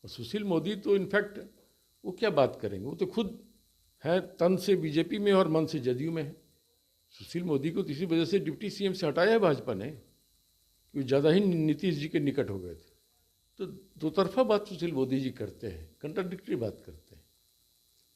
और सुशील मोदी तो इनफैक्ट वो क्या बात करेंगे, वो तो खुद है तन से बीजेपी में और मन से जदयू में है। सुशील मोदी को तो इसी वजह से डिप्टी सीएम से हटाया है भाजपा ने कि वो ज़्यादा ही नीतीश जी के निकट हो गए थे। तो दो तरफा बात सुशील मोदी जी करते हैं, कंट्राडिक्टरी बात करते हैं।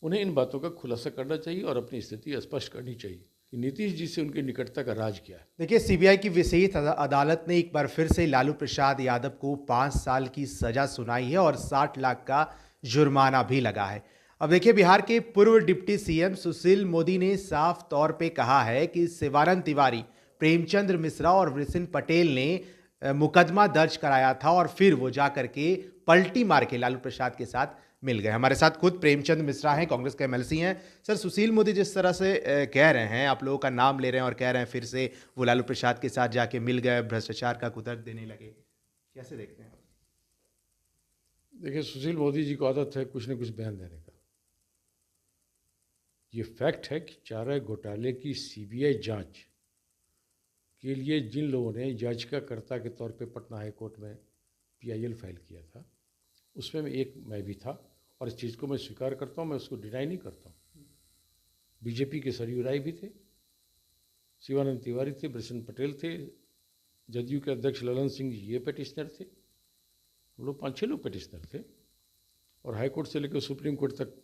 उन्हें इन बातों का खुलासा करना चाहिए और अपनी स्थिति स्पष्ट करनी चाहिए कि नीतीश जी से उनकी निकटता का राज क्या है। देखिए, सीबीआई की विशेष अदालत ने एक बार फिर से लालू प्रसाद यादव को 5 साल की सजा सुनाई है और 60 लाख का जुर्माना भी लगा है। अब देखिए, बिहार के पूर्व डिप्टी सीएम सुशील मोदी ने साफ तौर पे कहा है कि शिवानंद तिवारी, प्रेमचंद्र मिश्रा और वृषिण पटेल ने मुकदमा दर्ज कराया था और फिर वो जाकर के पलटी मार के लालू प्रसाद के साथ मिल गए। हमारे साथ खुद प्रेमचंद मिश्रा हैं, कांग्रेस के एमएलसी हैं। सर, सुशील मोदी जिस तरह से कह रहे हैं, आप लोगों का नाम ले रहे हैं और कह रहे हैं फिर से वो लालू प्रसाद के साथ जाके मिल गए, भ्रष्टाचार का कुतर्क देने लगे, कैसे देखते हैं आप? देखिए, सुशील मोदी जी को आदत है कुछ न कुछ बयान देने का। ये फैक्ट है कि चारा घोटाले की सीबीआई जांच के लिए जिन लोगों ने याचिकाकर्ता के तौर पे पटना हाई कोर्ट में पीआईएल फाइल किया था, उसमें मैं भी था और इस चीज़ को मैं स्वीकार करता हूँ, मैं उसको डिनाई नहीं करता हूँ। बीजेपी के सरयू राय भी थे, शिवानंद तिवारी थे, वृषिण पटेल थे, जदयू के अध्यक्ष ललन सिंह जी ये पिटिशनर थे। हम लोग 5-6 लोग पिटिशनर थे और हाई कोर्ट से लेकर सुप्रीम कोर्ट तक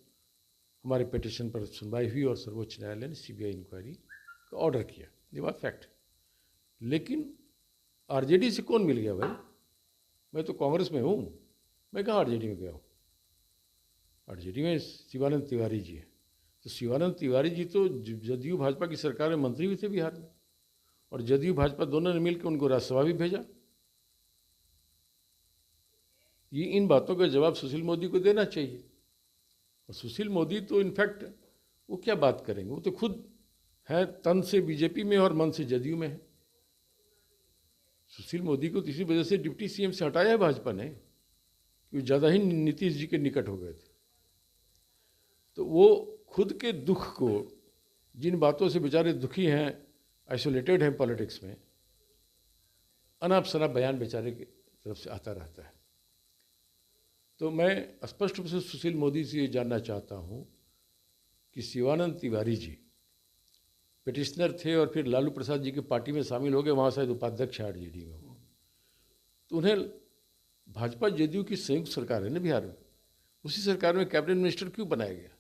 हमारे पिटिशन पर सुनवाई हुई और सर्वोच्च न्यायालय ने सीबीआई इंक्वायरी का ऑर्डर किया। ये बात फैक्ट है। लेकिन आरजेडी से कौन मिल गया भाई? मैं तो कांग्रेस में हूँ, मैं कहाँ आरजेडी में गया हूँ? आरजेडी में शिवानंद तिवारी जी है। तो शिवानंद तिवारी जी तो जदयू भाजपा की सरकार में मंत्री भी थे बिहार में, और जदयू भाजपा दोनों ने मिलकर उनको राज्यसभा भी भेजा। ये इन बातों का जवाब सुशील मोदी को देना चाहिए। और सुशील मोदी तो इनफैक्ट वो क्या बात करेंगे, वो तो खुद है तन से बीजेपी में और मन से जदयू में है। सुशील मोदी को तो इसी वजह से डिप्टी सीएम से हटाया है भाजपा ने कि वो ज़्यादा ही नीतीश जी के निकट हो गए थे। तो वो खुद के दुख को, जिन बातों से बेचारे दुखी हैं, आइसोलेटेड हैं पॉलिटिक्स में, अनाप शनाप बयान बेचारे की तरफ से आता रहता है। तो मैं स्पष्ट रूप से सुशील मोदी से ये जानना चाहता हूँ कि शिवानंद तिवारी जी पिटिशनर थे और फिर लालू प्रसाद जी की पार्टी में शामिल हो गए, वहाँ शायद उपाध्यक्ष आरजेडी में हो, तो उन्हें भाजपा जदयू की संयुक्त सरकार है ना बिहार में, उसी सरकार में कैबिनेट मिनिस्टर क्यों बनाया गया,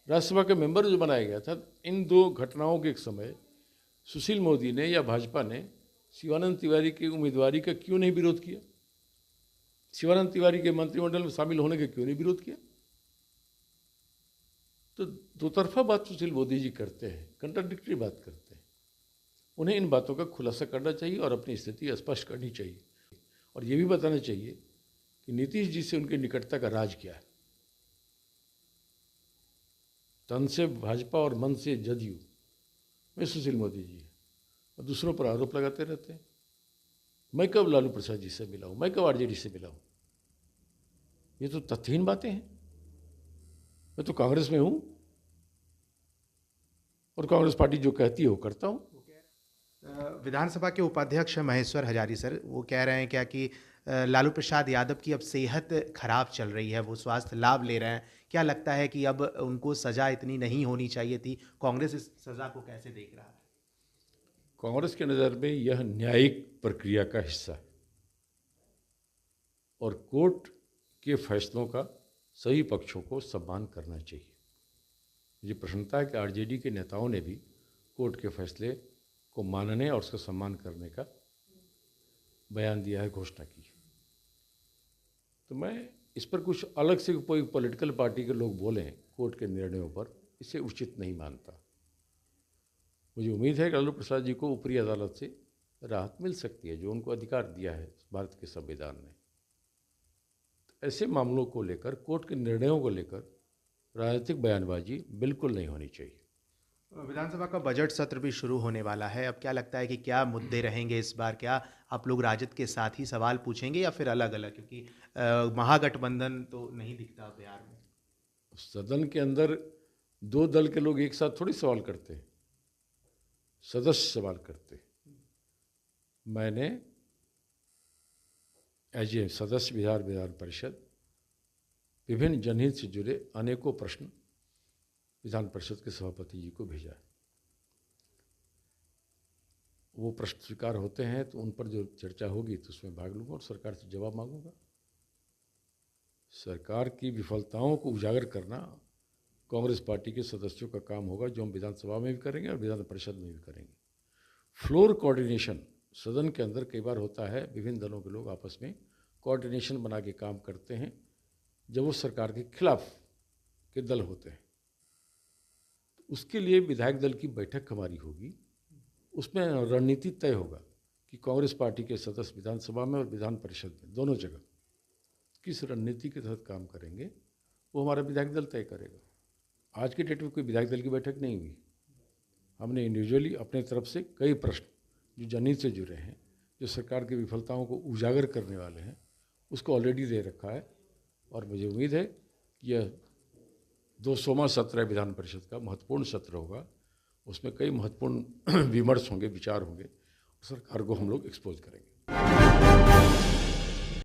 राज्यसभा का मेंबर जो बनाया गया था? इन दो घटनाओं के एक समय सुशील मोदी ने या भाजपा ने शिवानंद तिवारी की उम्मीदवारी का क्यों नहीं विरोध किया? शिवानंद तिवारी के मंत्रिमंडल में शामिल होने का क्यों नहीं विरोध किया? तो दो तरफा बात सुशील मोदी जी करते हैं, कंट्राडिक्टरी बात करते हैं। उन्हें इन बातों का खुलासा करना चाहिए और अपनी स्थिति स्पष्ट करनी चाहिए, और ये भी बताना चाहिए कि नीतीश जी से उनकी निकटता का राज क्या है। तन से भाजपा और मन से जदयू में सुशील मोदी जी है, और दूसरों पर आरोप लगाते रहते हैं। मैं कब लालू प्रसाद जी से मिला हूँ, मैं कब आरजेडी से मिला हूँ? ये तो तथ्यहीन बातें हैं। मैं तो कांग्रेस में हूँ और कांग्रेस पार्टी जो कहती है वो करता हूँ। विधानसभा के उपाध्यक्ष महेश्वर हजारी सर, वो कह रहे हैं क्या कि लालू प्रसाद यादव की अब सेहत खराब चल रही है, वो स्वास्थ्य लाभ ले रहे हैं। क्या लगता है कि अब उनको सजा इतनी नहीं होनी चाहिए थी? कांग्रेस इस सजा को कैसे देख रहा है? कांग्रेस के नज़र में यह न्यायिक प्रक्रिया का हिस्सा है और कोर्ट के फैसलों का सभी पक्षों को सम्मान करना चाहिए। मुझे प्रसन्नता है कि आरजेडी के नेताओं ने भी कोर्ट के फैसले को मानने और उसका सम्मान करने का बयान दिया है, घोषणा की है। तो मैं इस पर कुछ अलग से कोई पॉलिटिकल पार्टी के लोग बोलें कोर्ट के निर्णयों पर, इसे उचित नहीं मानता। मुझे उम्मीद है कि लालू प्रसाद जी को ऊपरी अदालत से राहत मिल सकती है, जो उनको अधिकार दिया है भारत के संविधान ने। तो ऐसे मामलों को लेकर, कोर्ट के निर्णयों को लेकर राजनीतिक बयानबाजी बिल्कुल नहीं होनी चाहिए। विधानसभा का बजट सत्र भी शुरू होने वाला है। अब क्या लगता है कि क्या मुद्दे रहेंगे इस बार? क्या आप लोग राजद के साथ ही सवाल पूछेंगे या फिर अलग अलग, क्योंकि महागठबंधन तो नहीं दिखता बिहार में? सदन के अंदर दो दल के लोग एक साथ थोड़ी सवाल करते हैं, सदस्य सवाल करते हैं। मैंने एज ए सदस्य विधान परिषद विभिन्न जनहित से जुड़े अनेकों प्रश्न विधान परिषद के सभापति जी को भेजा है। वो प्रश्न स्वीकार होते हैं तो उन पर जो चर्चा होगी तो उसमें भाग लूँगा और सरकार से जवाब मांगूंगा। सरकार की विफलताओं को उजागर करना कांग्रेस पार्टी के सदस्यों का काम होगा, जो हम विधानसभा में भी करेंगे और विधान परिषद में भी करेंगे। फ्लोर कोऑर्डिनेशन सदन के अंदर कई बार होता है, विभिन्न दलों के लोग आपस में कोऑर्डिनेशन बना के काम करते हैं जब वो सरकार के खिलाफ के दल होते हैं। उसके लिए विधायक दल की बैठक हमारी होगी, उसमें रणनीति तय होगा कि कांग्रेस पार्टी के सदस्य विधानसभा में और विधान परिषद में दोनों जगह किस रणनीति के तहत काम करेंगे, वो हमारा विधायक दल तय करेगा। आज के डेट में कोई विधायक दल की बैठक नहीं हुई। हमने इंडिविजुअली अपने तरफ से कई प्रश्न जो जनहित से जुड़े हैं, जो सरकार की विफलताओं को उजागर करने वाले हैं, उसको ऑलरेडी दे रखा है और मुझे उम्मीद है कि यह 200वां सत्र है विधान परिषद का, महत्वपूर्ण सत्र होगा। उसमें कई महत्वपूर्ण विमर्श होंगे, विचार होंगे, सरकार को हम लोग एक्सपोज करेंगे।